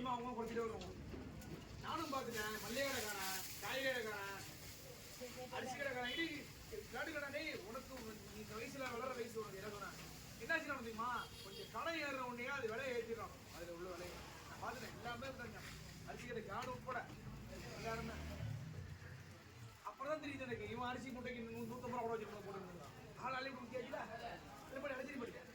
கொஞ்சமா அவங்க குறைச்சிட்டே வருவோம். நானும் பார்த்துட்டேன். மல்லிகை கடைக்காரன், காய்கறி கடைக்காரன், அரிசி கடைக்காரன், இடி காடு கடை. உனக்கு நீ இந்த வயசுல வளர வயசு உனக்கு என்ன சொன்னேன்? என்னாச்சு தெரியுமா? கொஞ்சம் கடை ஏறுற உடனே அது விலையை ஏற்றிடும். அதுல உள்ள விலை நான் பார்த்துட்டேன். எல்லாமே இருந்தாங்க. அரிசி கடை காடு உட்பட எல்லாருமே. அப்புறம் தெரியுது எனக்கு இவன் அரிசி மூட்டைக்கு 150 ரூபா வச்சிருக்கோம் போட்டுருந்தான். ஆள் அள்ளி கொடுத்தியாச்சுல திருப்பி அழைச்சிட்டு போயிட்டேன்.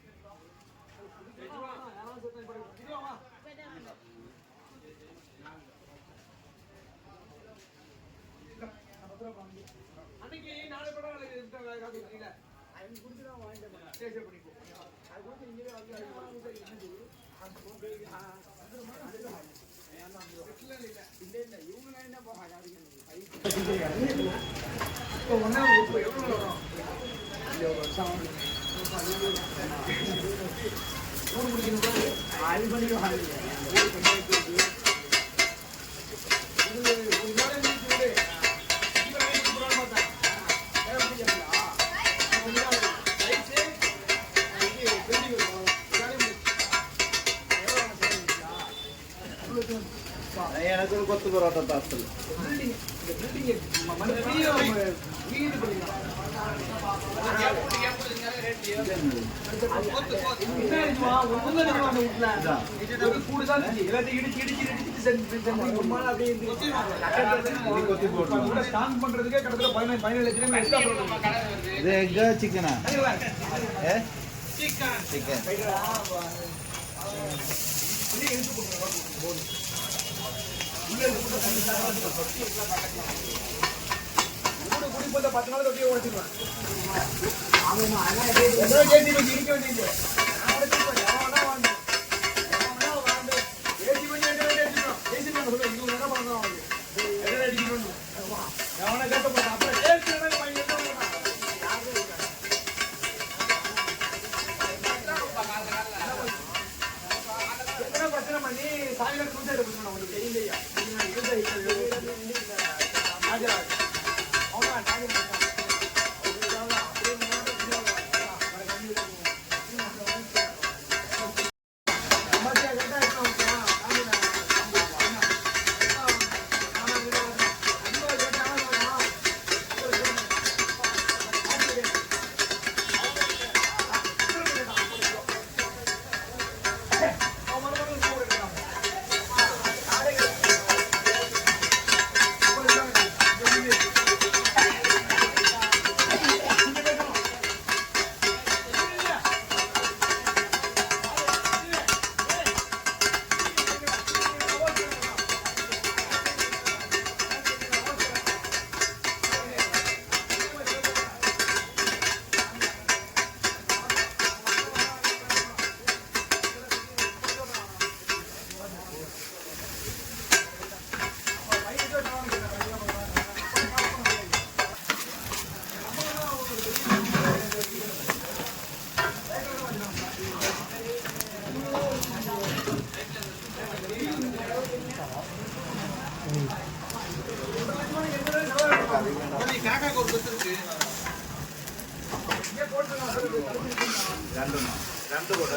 அன்னைக்கு 4 படம் காசு கொடுத்தீங்களா? அது கொடுத்துதான் வாங்கிட்டேன். ஸ்டேஷன் பண்ணிக்கோ. அது கொடுத்து இங்கே வந்து இல்ல இவங்க என்ன போகாது. இப்போ ஒன்னா இப்போ எவ்வளோ வரும்? அது பண்ணிடுவாங்க. எனக்கு ஒரு கொத்து பரோட்டா தாசல் பண்றதுக்கே கிட்டத்தட்ட 17 லட்சம். இது எக்கா சிக்கனா? சிக்கன் குடிப்பத 10 நாள் தொட்டியை உடைச்சிருவேன். இடிக்க வேண்டியது பிரச்சனை பண்ணி சாயங்காலம் கூட்ட எடுக்கணும். அவனுக்கு தெரியலையா? ரெண்டு கூட